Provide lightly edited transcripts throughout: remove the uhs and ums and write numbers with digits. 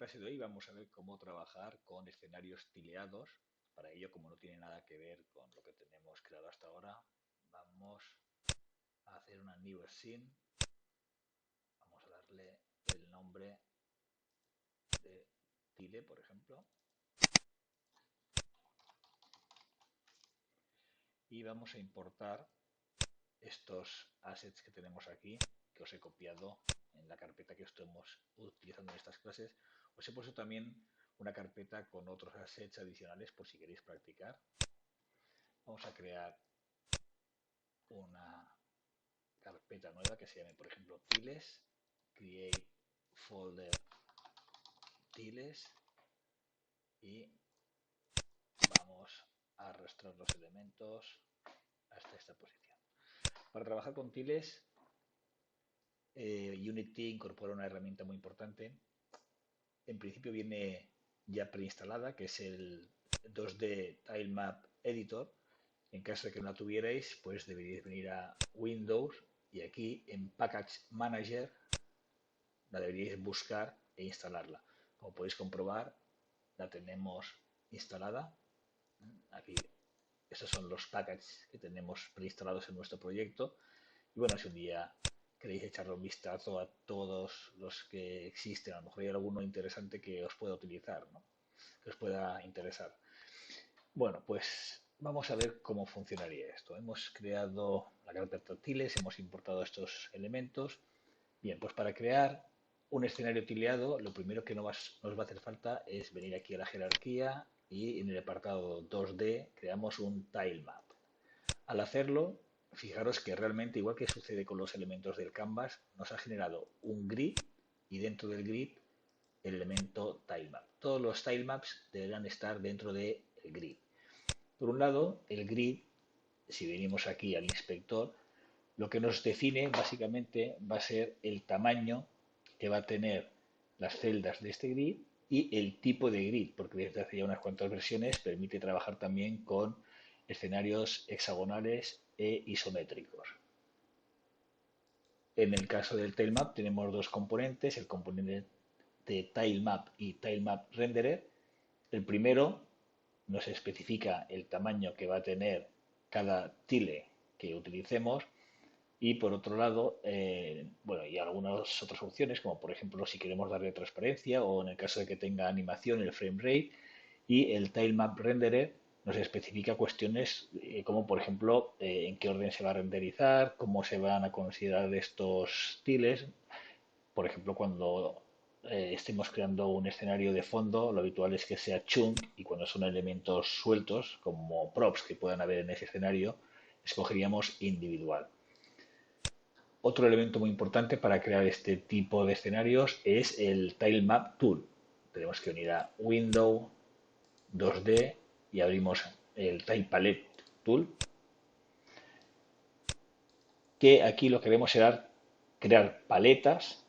clase de hoy vamos a ver cómo trabajar con escenarios tileados. Para ello, como no tiene nada que ver con lo que tenemos creado hasta ahora, vamos a hacer una new scene. Vamos a darle el nombre de tile, por ejemplo. Y vamos a importar estos assets que tenemos aquí, que os he copiado en la carpeta que estamos utilizando en estas clases. Os he puesto también una carpeta con otros assets adicionales por si queréis practicar. Vamos a crear una carpeta nueva que se llame, por ejemplo, tiles, create folder tiles, y vamos a arrastrar los elementos hasta esta posición. Para trabajar con tiles, Unity incorpora una herramienta muy importante. En principio viene ya preinstalada, que es el 2D Tilemap Editor. En caso de que no la tuvierais, pues deberíais venir a Windows y aquí en Package Manager la deberíais buscar e instalarla. Como podéis comprobar, la tenemos instalada. Aquí, estos son los packages que tenemos preinstalados en nuestro proyecto. Y bueno, si un día queréis echarle un vistazo a todos los que existen, a lo mejor hay alguno interesante que os pueda utilizar, ¿no? Que os pueda interesar. Bueno, pues vamos a ver cómo funcionaría esto. Hemos creado la carpeta tiles, hemos importado estos elementos. Bien, pues para crear un escenario tileado, lo primero que nos va a hacer falta es venir aquí a la jerarquía y en el apartado 2D creamos un tilemap. Al hacerlo, fijaros que realmente, igual que sucede con los elementos del canvas, nos ha generado un grid y dentro del grid el elemento tilemap. Todos los tilemaps deberán estar dentro del grid. Por un lado, el grid, si venimos aquí al inspector, lo que nos define básicamente va a ser el tamaño que va a tener las celdas de este grid y el tipo de grid, porque desde hace ya unas cuantas versiones permite trabajar también con escenarios hexagonales e isométricos. En el caso del tilemap tenemos dos componentes, el componente de tilemap y tilemap renderer. El primero nos especifica el tamaño que va a tener cada tile que utilicemos. Y por otro lado, bueno, y algunas otras opciones, como por ejemplo si queremos darle transparencia o en el caso de que tenga animación, el frame rate. Y el tilemap renderer nos especifica cuestiones como por ejemplo en qué orden se va a renderizar, cómo se van a considerar estos tiles. Por ejemplo, cuando estemos creando un escenario de fondo, lo habitual es que sea chunk, y cuando son elementos sueltos, como props que puedan haber en ese escenario, escogeríamos individual. Otro elemento muy importante para crear este tipo de escenarios es el Tilemap Tool. Tenemos que unir a Window, 2D y abrimos el Tile Palette Tool, que aquí lo que queremos será crear paletas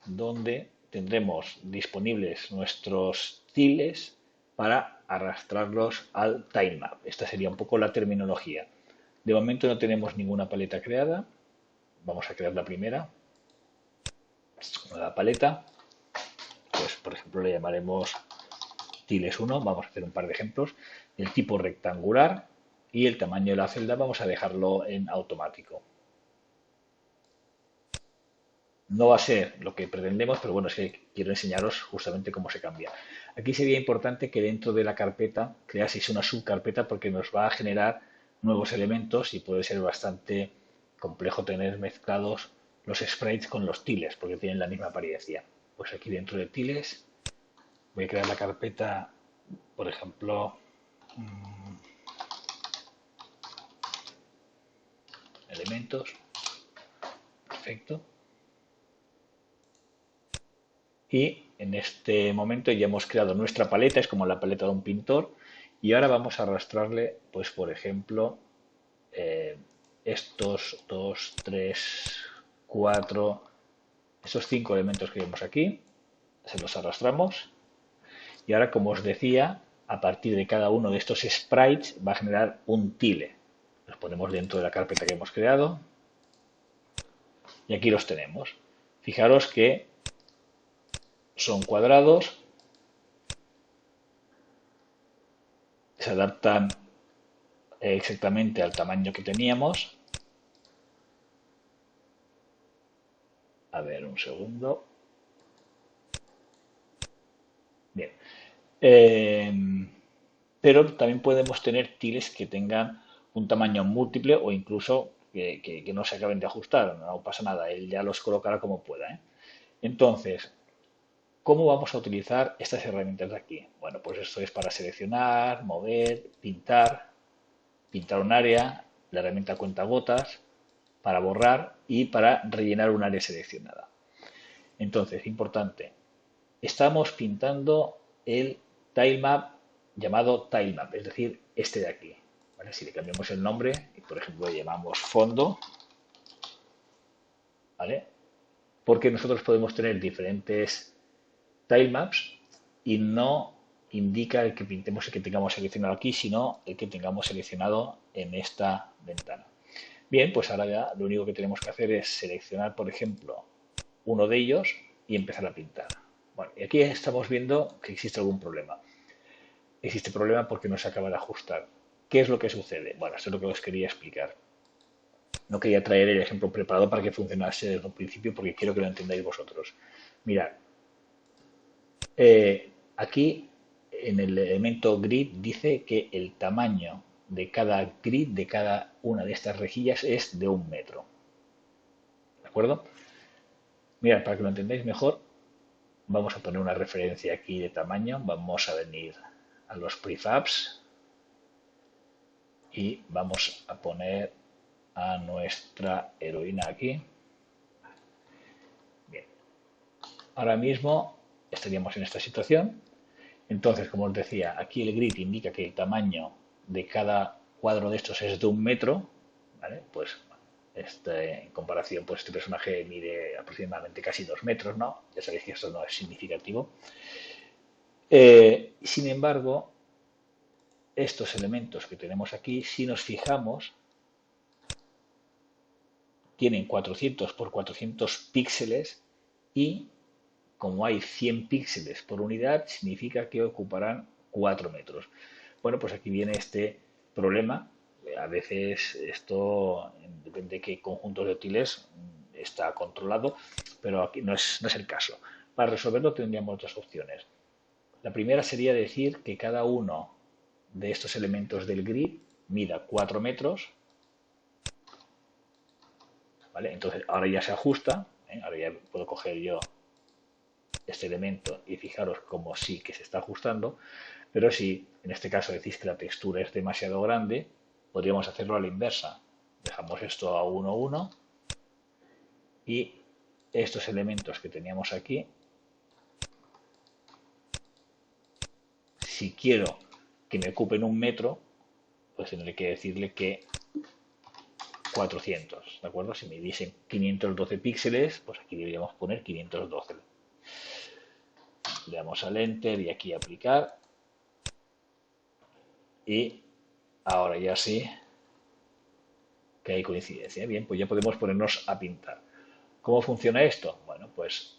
donde tendremos disponibles nuestros tiles para arrastrarlos al tilemap. Esta sería un poco la terminología. De momento no tenemos ninguna paleta creada. Vamos a crear la primera, la paleta. Pues por ejemplo le llamaremos tiles 1. Vamos a hacer un par de ejemplos. El tipo rectangular y el tamaño de la celda vamos a dejarlo en automático. No va a ser lo que pretendemos, pero bueno, es que quiero enseñaros justamente cómo se cambia. Aquí sería importante que dentro de la carpeta creaseis una subcarpeta porque nos va a generar nuevos elementos y puede ser bastante complejo tener mezclados los sprites con los tiles porque tienen la misma apariencia. Pues aquí dentro de tiles voy a crear la carpeta, por ejemplo, elementos. Perfecto. Y en este momento ya hemos creado nuestra paleta, es como la paleta de un pintor, y ahora vamos a arrastrarle, pues por ejemplo, estos 2, 3, 4, esos 5 elementos que vemos aquí, se los arrastramos. Y ahora, como os decía, a partir de cada uno de estos sprites va a generar un tile. Los ponemos dentro de la carpeta que hemos creado. Y aquí los tenemos. Fijaros que son cuadrados se adaptan exactamente al tamaño que teníamos. A ver, un segundo. Bien. Pero también podemos tener tiles que tengan un tamaño múltiple o incluso que no se acaben de ajustar. No pasa nada, él ya los colocará como pueda, ¿eh? Entonces, ¿cómo vamos a utilizar estas herramientas de aquí? Bueno, pues esto es para seleccionar, mover, pintar un área, la herramienta cuentagotas, para borrar y para rellenar un área seleccionada. Entonces, importante, estamos pintando el tilemap llamado tilemap, es decir, este de aquí. ¿Vale? Si le cambiamos el nombre, y por ejemplo le llamamos fondo, ¿vale? Porque nosotros podemos tener diferentes tilemaps y no indica el que pintemos el que tengamos seleccionado aquí, sino el que tengamos seleccionado en esta ventana. Bien, pues ahora ya lo único que tenemos que hacer es seleccionar, por ejemplo, uno de ellos y empezar a pintar. Bueno, y aquí estamos viendo que existe algún problema. Existe problema porque no se acaba de ajustar. ¿Qué es lo que sucede? Bueno, esto es lo que os quería explicar. No quería traer el ejemplo preparado para que funcionase desde un principio porque quiero que lo entendáis vosotros. Mirad, aquí en el elemento grid dice que el tamaño de cada grid, de cada una de estas rejillas, es de 1 metro. ¿De acuerdo? Mirad, para que lo entendáis mejor, vamos a poner una referencia aquí de tamaño. Vamos a venir a los prefabs y vamos a poner a nuestra heroína aquí. Bien. Ahora mismo estaríamos en esta situación. Entonces, como os decía, aquí el grid indica que el tamaño de cada cuadro de estos es de 1 metro. ¿Vale? Pues en comparación, pues este personaje mide aproximadamente casi 2 metros, ¿no? Ya sabéis que esto no es significativo. Sin embargo, estos elementos que tenemos aquí, si nos fijamos, tienen 400 por 400 píxeles y como hay 100 píxeles por unidad, significa que ocuparán 4 metros. Bueno, pues aquí viene este problema. A veces esto, depende de qué conjuntos de útiles, está controlado, pero aquí no es el caso. Para resolverlo tendríamos dos opciones. La primera sería decir que cada uno de estos elementos del grid mida 4 metros. ¿Vale? Entonces ahora ya se ajusta, ¿eh? Ahora ya puedo coger yo este elemento y fijaros como sí que se está ajustando, pero si en este caso decís que la textura es demasiado grande, podríamos hacerlo a la inversa. Dejamos esto a 1, 1 y estos elementos que teníamos aquí, si quiero que me ocupen 1 metro, pues tendré que decirle que 400, ¿de acuerdo? Si me dicen 512 píxeles, pues aquí deberíamos poner 512. Le damos al Enter y aquí aplicar. Y ahora ya sí que hay coincidencia. Bien, pues ya podemos ponernos a pintar. ¿Cómo funciona esto? Bueno, pues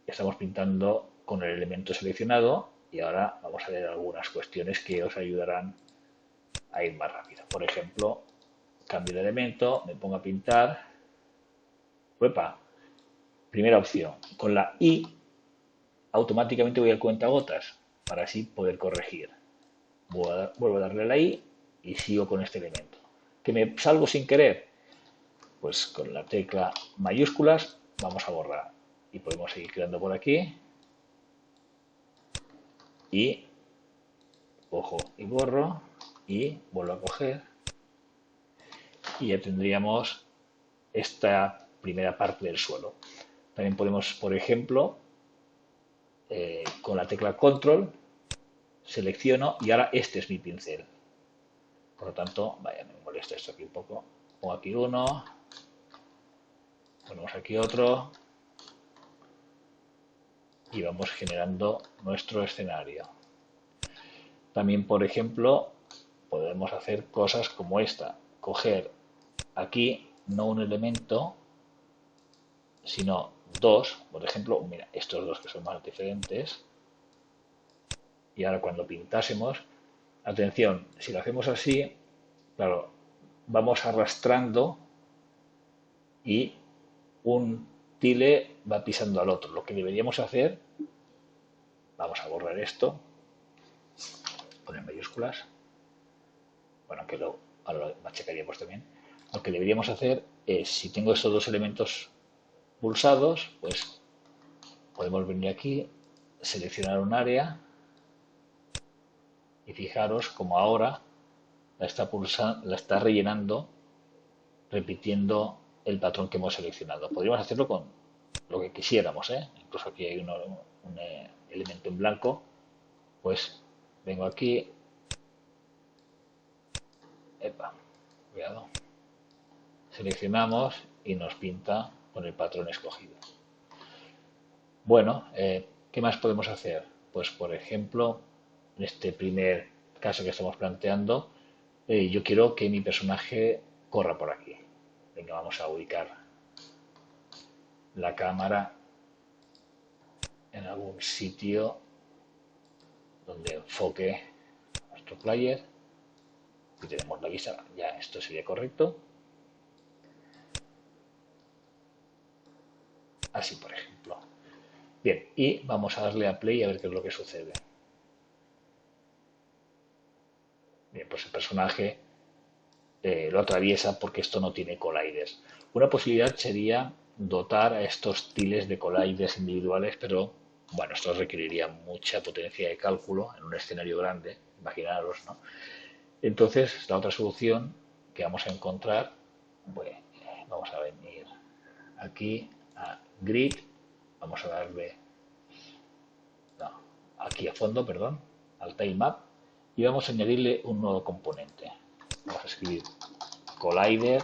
estamos pintando con el elemento seleccionado y ahora vamos a ver algunas cuestiones que os ayudarán a ir más rápido. Por ejemplo, cambio de elemento, me pongo a pintar. ¡Uepa! Primera opción. Con la I automáticamente voy al cuentagotas para así poder corregir. Vuelvo a darle a la I y sigo con este elemento. ¿Que me salgo sin querer? Pues con la tecla mayúsculas vamos a borrar. Y podemos seguir creando por aquí. Y cojo y borro. Y vuelvo a coger. Y ya tendríamos esta primera parte del suelo. También podemos, por ejemplo, con la tecla control, selecciono y ahora este es mi pincel. Por lo tanto, vaya, me molesta esto aquí un poco. Pongo aquí uno. Ponemos aquí otro. Y vamos generando nuestro escenario. También, por ejemplo, podemos hacer cosas como esta. Coger aquí no un elemento, sino dos. Por ejemplo, mira, estos dos que son más diferentes. Y ahora cuando pintásemos, Atención, si lo hacemos así, claro, vamos arrastrando y un tile va pisando al otro. Lo que deberíamos hacer, vamos a borrar esto, poner mayúsculas, bueno, que ahora lo machacaríamos también. Lo que deberíamos hacer es, si tengo estos dos elementos pulsados, pues podemos venir aquí, seleccionar un área y fijaros como ahora la está rellenando, repitiendo el patrón que hemos seleccionado. Podríamos hacerlo con lo que quisiéramos, ¿eh? Incluso aquí hay un elemento en blanco, pues vengo aquí, epa, cuidado, seleccionamos y nos pinta con el patrón escogido. Bueno, ¿qué más podemos hacer? Pues por ejemplo, en este primer caso que estamos planteando, yo quiero que mi personaje corra por aquí. Venga, vamos a ubicar la cámara en algún sitio donde enfoque nuestro player. Aquí tenemos la vista, ya esto sería correcto. Así, por ejemplo. Bien, y vamos a darle a play a ver qué es lo que sucede. Bien, pues el personaje lo atraviesa porque esto no tiene colliders. Una posibilidad sería dotar a estos tiles de colliders individuales, pero bueno, esto requeriría mucha potencia de cálculo en un escenario grande, imaginaros, ¿no? Entonces, la otra solución que vamos a encontrar, pues, vamos a venir aquí a Grid, vamos a darle, no, aquí a fondo, perdón, al Tilemap, y vamos a añadirle un nuevo componente. Vamos a escribir Collider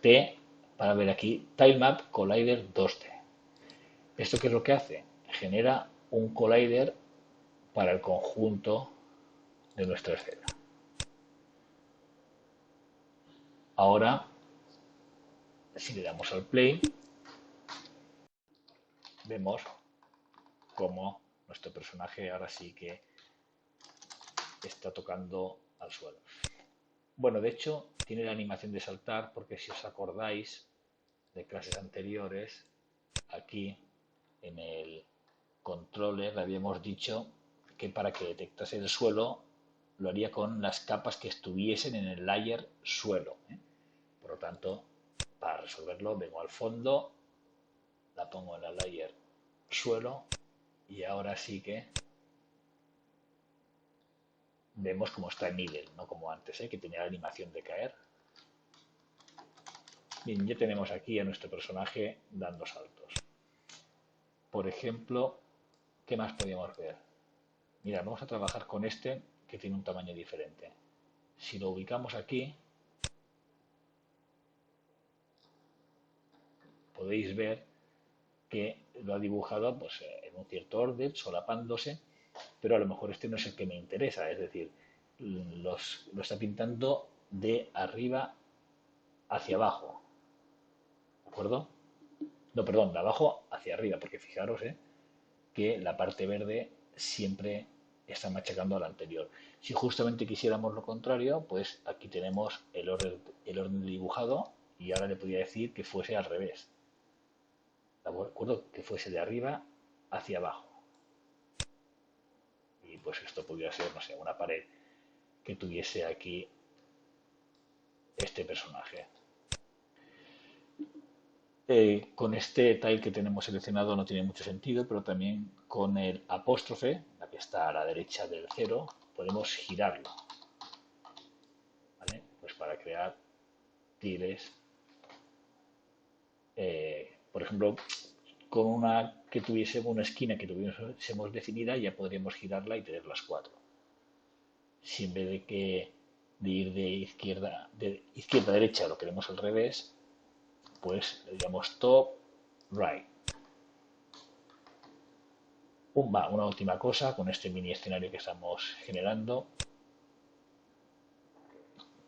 T para ver aquí Tilemap Collider 2D. ¿Esto qué es lo que hace? Genera un collider para el conjunto de nuestra escena. Ahora, si le damos al play, vemos cómo nuestro personaje ahora sí que está tocando al suelo. Bueno, de hecho, tiene la animación de saltar porque si os acordáis de clases anteriores, aquí en el controller le habíamos dicho que para que detectase el suelo lo haría con las capas que estuviesen en el layer suelo, ¿eh? Por lo tanto, para resolverlo vengo al fondo, la pongo en el layer suelo y ahora sí que vemos cómo está en middle, no como antes, que tenía la animación de caer. Bien, ya tenemos aquí a nuestro personaje dando saltos. Por ejemplo, ¿qué más podríamos ver? Mira, vamos a trabajar con este que tiene un tamaño diferente. Si lo ubicamos aquí, podéis ver que lo ha dibujado pues, en un cierto orden, solapándose, pero a lo mejor este no es el que me interesa, es decir, lo está pintando de arriba hacia abajo, ¿de acuerdo? No, perdón, de abajo hacia arriba, porque fijaros que la parte verde siempre está machacando a la anterior. Si justamente quisiéramos lo contrario, pues aquí tenemos el orden dibujado y ahora le podría decir que fuese al revés. ¿De acuerdo? Que fuese de arriba hacia abajo. Y pues esto podría ser, no sé, una pared que tuviese aquí este personaje. Con este tile que tenemos seleccionado no tiene mucho sentido, pero también con el apóstrofe, la que está a la derecha del cero, podemos girarlo, ¿vale? Pues para crear tiles, por ejemplo, con una que tuviese una esquina que tuviésemos definida, ya podríamos girarla y tener las cuatro. Si en vez de ir de izquierda a derecha lo queremos al revés, pues le digamos top right. Una última cosa con este mini escenario que estamos generando,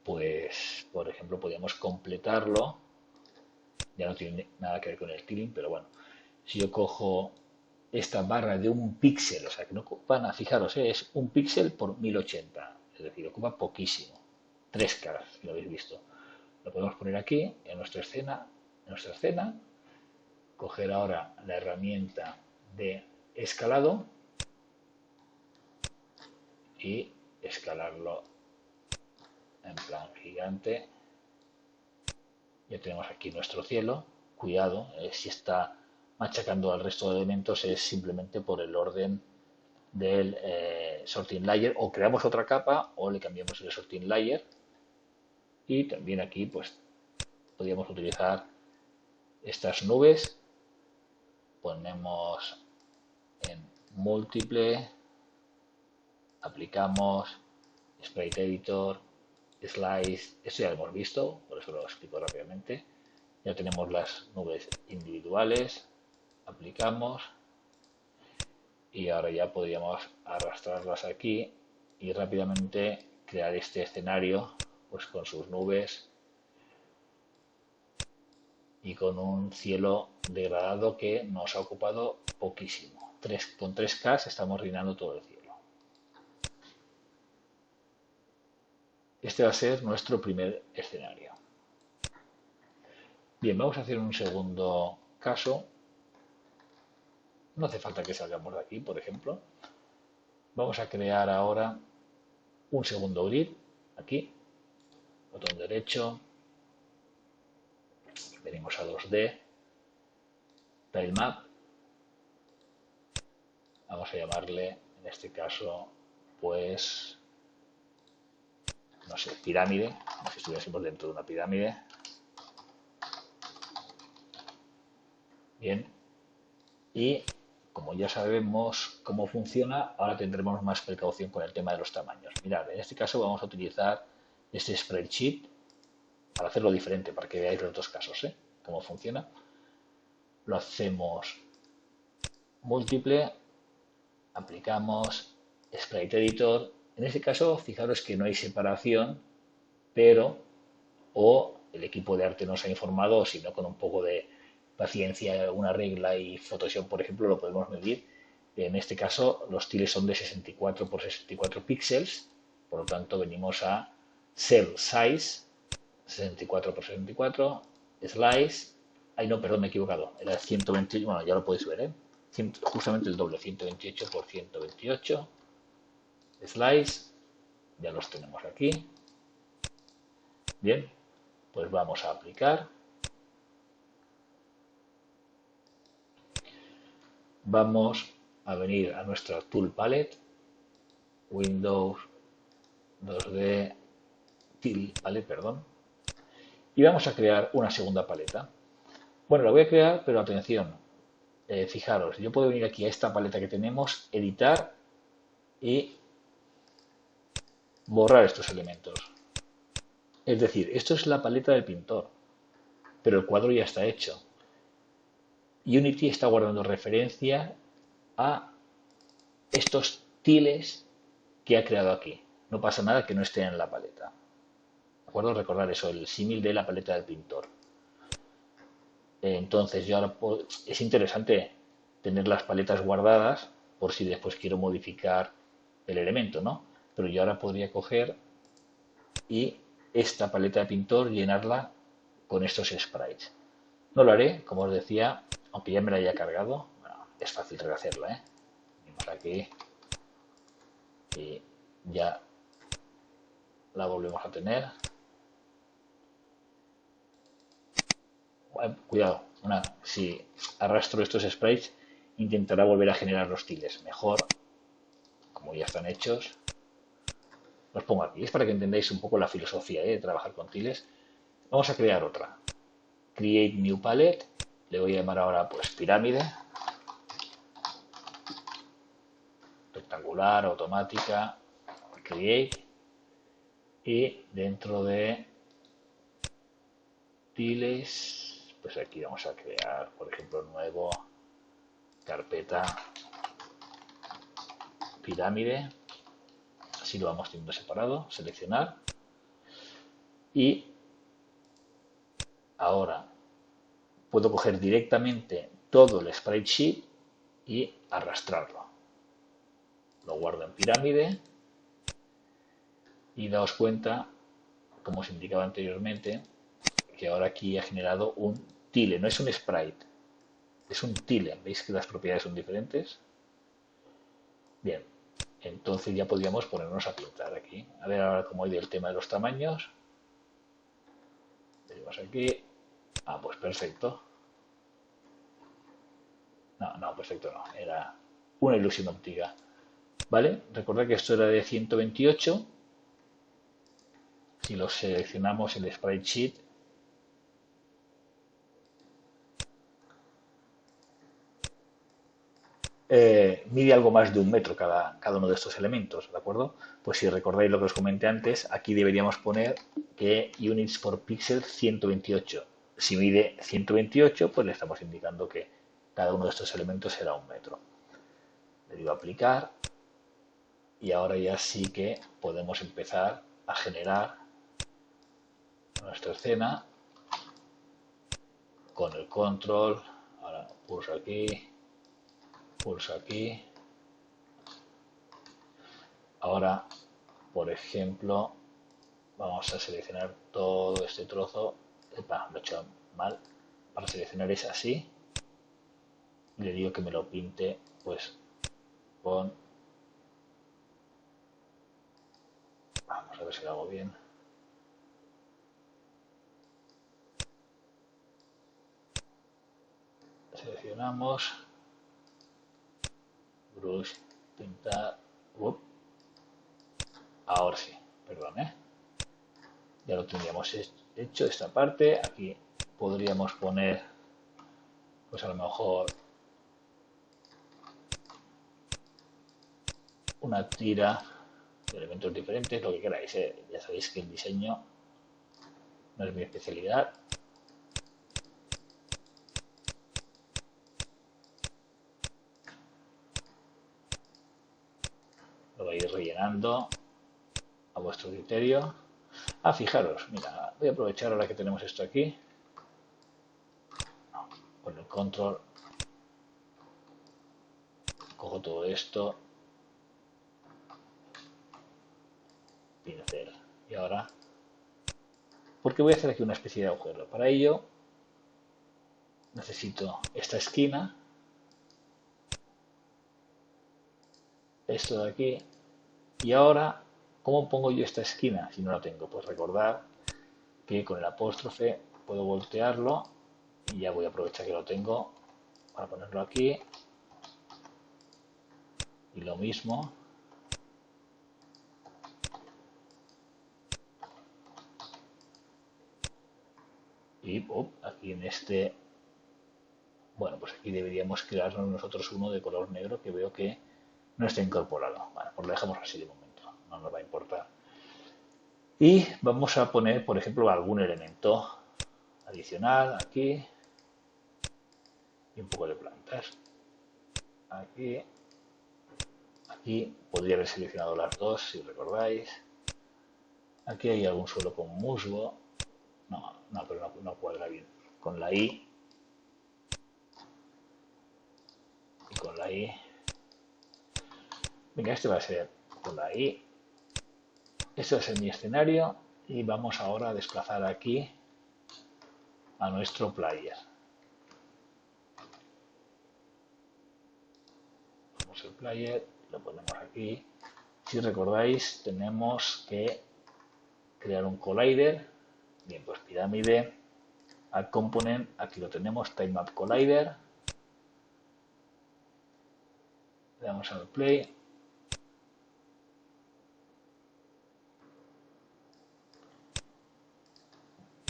pues por ejemplo podríamos completarlo, ya no tiene nada que ver con el tiling, pero bueno, si yo cojo esta barra de un píxel, o sea que no ocupan, fijaros, es un píxel por 1080, es decir, ocupa poquísimo, 3K, si lo habéis visto. Lo podemos poner aquí en nuestra escena, coger ahora la herramienta de escalado y escalarlo en plan gigante. Ya tenemos aquí nuestro cielo. Cuidado, si está machacando al resto de elementos es simplemente por el orden del sorting layer, o creamos otra capa o le cambiamos el sorting layer. Y también aquí pues podríamos utilizar estas nubes, ponemos en múltiple, aplicamos Sprite Editor, Slice, esto ya lo hemos visto, por eso lo explico rápidamente. Ya tenemos las nubes individuales, aplicamos y ahora ya podríamos arrastrarlas aquí y rápidamente crear este escenario pues con sus nubes y con un cielo degradado que nos ha ocupado poquísimo. Con 3K estamos rellenando todo el cielo. Este va a ser nuestro primer escenario. Bien, vamos a hacer un segundo caso. No hace falta que salgamos de aquí, por ejemplo. Vamos a crear ahora un segundo grid. Aquí, botón derecho. Venimos a 2D. Tilemap. Vamos a llamarle, en este caso, pues, no sé, pirámide, como si estuviésemos dentro de una pirámide. Bien. Y como ya sabemos cómo funciona, ahora tendremos más precaución con el tema de los tamaños. Mirad, en este caso vamos a utilizar este spreadsheet para hacerlo diferente, para que veáis los dos casos, cómo funciona. Lo hacemos múltiple, aplicamos Sprite Editor. En este caso, fijaros que no hay separación, pero o el equipo de arte nos ha informado, o si no, con un poco de paciencia, una regla y Photoshop, por ejemplo, lo podemos medir. En este caso, los tiles son de 64 por 64 píxeles, por lo tanto, venimos a Cell Size, 64 por 64, Slice, ay no, perdón, me he equivocado, era 128, bueno, ya lo podéis ver, justamente el doble, 128 por 128, Slice, ya los tenemos aquí. Bien, pues vamos a aplicar. Vamos a venir a nuestra Tool Palette, Windows 2D, Tool Palette, perdón, y vamos a crear una segunda paleta. Bueno, la voy a crear, pero atención, fijaros, yo puedo venir aquí a esta paleta que tenemos, editar y borrar estos elementos. Es decir, esto es la paleta del pintor, pero el cuadro ya está hecho. Unity está guardando referencia a estos tiles que ha creado aquí. No pasa nada que no esté en la paleta. ¿De acuerdo? Recordar eso, el símil de la paleta del pintor. Entonces, yo ahora es interesante tener las paletas guardadas por si después quiero modificar el elemento, ¿no? Pero yo ahora podría coger y esta paleta de pintor llenarla con estos sprites. No lo haré, como os decía, aunque ya me la haya cargado. Bueno, es fácil rehacerla, ¿eh? Venimos aquí y ya la volvemos a tener. Cuidado, si arrastro estos sprites, intentará volver a generar los tiles. Mejor, como ya están hechos, los pongo aquí. Es para que entendáis un poco la filosofía de trabajar con tiles. Vamos a crear otra. Create New Palette. Le voy a llamar ahora pues pirámide. Rectangular, automática. Create. Y dentro de tiles, pues aquí vamos a crear, por ejemplo, nuevo carpeta pirámide. Así lo vamos teniendo separado. Seleccionar. Y ahora puedo coger directamente todo el sprite sheet y arrastrarlo. Lo guardo en pirámide y daos cuenta, como os indicaba anteriormente, que ahora aquí ha generado un tile, no es un sprite, es un tile. ¿Veis que las propiedades son diferentes? Bien, entonces ya podríamos ponernos a pintar aquí. A ver ahora cómo ha ido el tema de los tamaños. Venimos aquí. Ah, pues perfecto. No, perfecto no. Era una ilusión óptica. ¿Vale? Recordad que esto era de 128. Si lo seleccionamos el sprite sheet, mide algo más de 1 metro cada uno de estos elementos, ¿de acuerdo? Pues si recordáis lo que os comenté antes, aquí deberíamos poner que units por píxel 128. Si mide 128, pues le estamos indicando que cada uno de estos elementos será 1 metro. Le digo aplicar y ahora ya sí que podemos empezar a generar nuestra escena con el control. Ahora pulso aquí. Ahora, por ejemplo, vamos a seleccionar todo este trozo. Epa, lo he hecho mal. Para seleccionar es así. Y le digo que me lo pinte pues con... Vamos a ver si lo hago bien. Seleccionamos. Brush, pintar. Ahora sí, perdón, ya lo tendríamos hecho esta parte. Aquí podríamos poner, pues a lo mejor, una tira de elementos diferentes, lo que queráis. Ya sabéis que el diseño no es mi especialidad. Lo vais rellenando a vuestro criterio. Ah, fijaros, mira, voy a aprovechar ahora que tenemos esto aquí. Con el control cojo todo esto, pincel. Y ahora, porque voy a hacer aquí una especie de agujero. Para ello necesito esta esquina, esto de aquí, y ahora, ¿cómo pongo yo esta esquina si no la tengo? Pues recordad que con el apóstrofe puedo voltearlo y ya voy a aprovechar que lo tengo para ponerlo aquí. Y lo mismo. Y aquí en este, bueno, pues aquí deberíamos crearnos nosotros uno de color negro que veo que no está incorporado. Bueno, pues lo dejamos así de momento, no nos va a importar. Y vamos a poner, por ejemplo, algún elemento adicional aquí. Y un poco de plantas. Aquí. Aquí podría haber seleccionado las dos, si recordáis. Aquí hay algún suelo con musgo. No, pero no cuadra bien. Con la I. Y con la I. Venga, este va a ser con la I. Este va a ser mi escenario. Y vamos ahora a desplazar aquí a nuestro player. Vamos al player, lo ponemos aquí. Si recordáis, tenemos que crear un collider. Bien, pues pirámide, add component, aquí lo tenemos, tilemap collider. Le damos al play.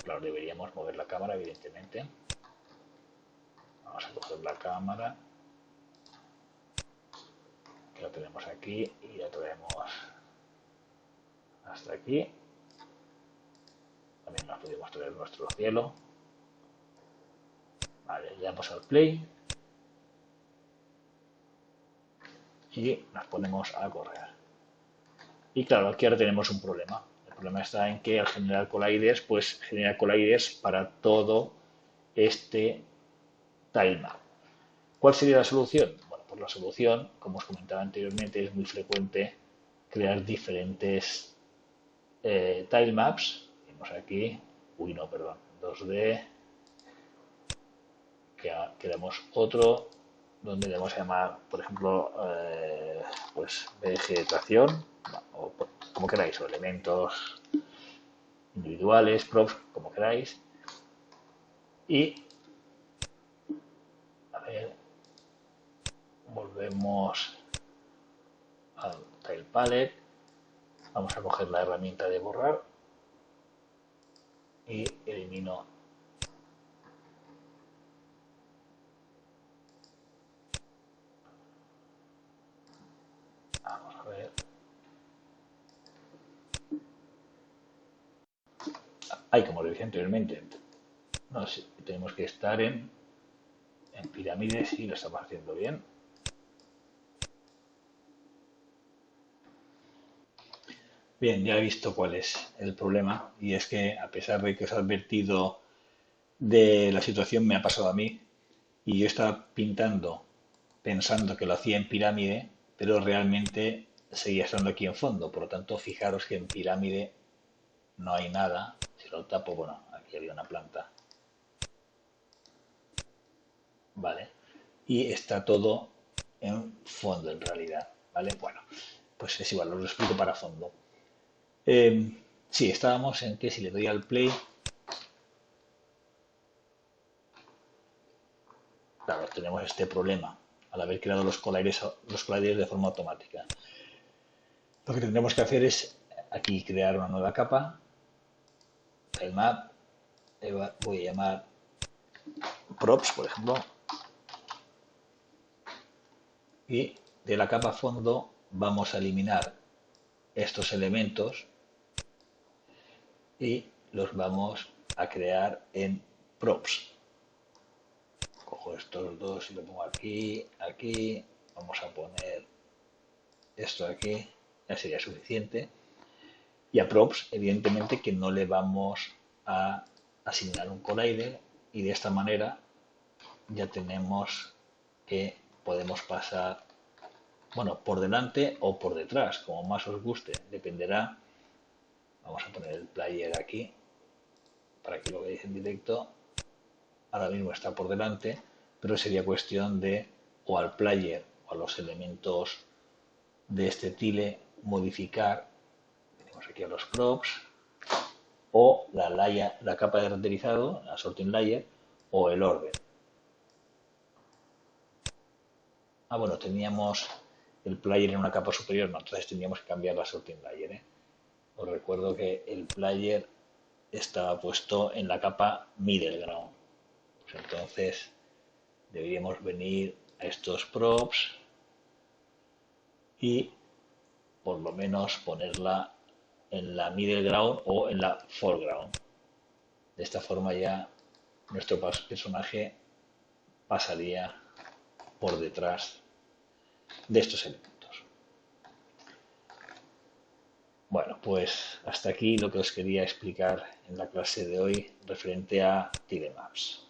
Claro, deberíamos mover la cámara, evidentemente. Vamos a coger la cámara, que la tenemos aquí, y la traemos hasta aquí. También nos podemos traer nuestro cielo. Vale, le damos al play. Y nos ponemos a correr. Y claro, aquí ahora tenemos un problema. El problema está en que al generar colliders, pues genera colliders para todo este tilemap. ¿Cuál sería la solución? Bueno, pues la solución, como os comentaba anteriormente, es muy frecuente crear diferentes tilemaps. Tenemos aquí, uy no, perdón, 2D, queremos otro donde le vamos a llamar, por ejemplo, pues vegetación, o como queráis, o elementos individuales, props, como queráis. Y, a ver, volvemos al Tile Palette. Vamos a coger la herramienta de borrar y elimino vamos a ver. Hay como lo dije anteriormente, no sé, tenemos que estar en pirámides y lo estamos haciendo bien. Bien, ya he visto cuál es el problema y es que a pesar de que os he advertido de la situación, me ha pasado a mí y yo estaba pintando pensando que lo hacía en pirámide, pero realmente seguía estando aquí en fondo. Por lo tanto, fijaros que en pirámide no hay nada. Si lo tapo, bueno, aquí había una planta. Vale. Y está todo en fondo en realidad. Vale. Bueno, pues es igual, os lo explico para fondo. Sí, estábamos en que si le doy al play, claro, tenemos este problema al haber creado los colliders de forma automática. Lo que tendremos que hacer es aquí crear una nueva capa, el map, voy a llamar props, por ejemplo, y de la capa fondo vamos a eliminar estos elementos y los vamos a crear en props. Cojo estos dos y lo pongo aquí, aquí, vamos a poner esto aquí, ya sería suficiente. Y a props, evidentemente que no le vamos a asignar un collider y de esta manera ya tenemos que podemos pasar, bueno, por delante o por detrás, como más os guste, dependerá. Vamos a poner el player aquí para que lo veáis en directo. Ahora mismo está por delante, pero sería cuestión de o al player o a los elementos de este tile modificar. Tenemos aquí a los props o la capa de renderizado, la sorting layer o el orden. Ah, bueno, teníamos el player en una capa superior, no, entonces tendríamos que cambiar la sorting layer. Os recuerdo que el player estaba puesto en la capa middle ground. Pues entonces deberíamos venir a estos props y por lo menos ponerla en la middle ground o en la foreground. De esta forma ya nuestro personaje pasaría por detrás de estos elementos. Bueno, pues hasta aquí lo que os quería explicar en la clase de hoy referente a tilemaps.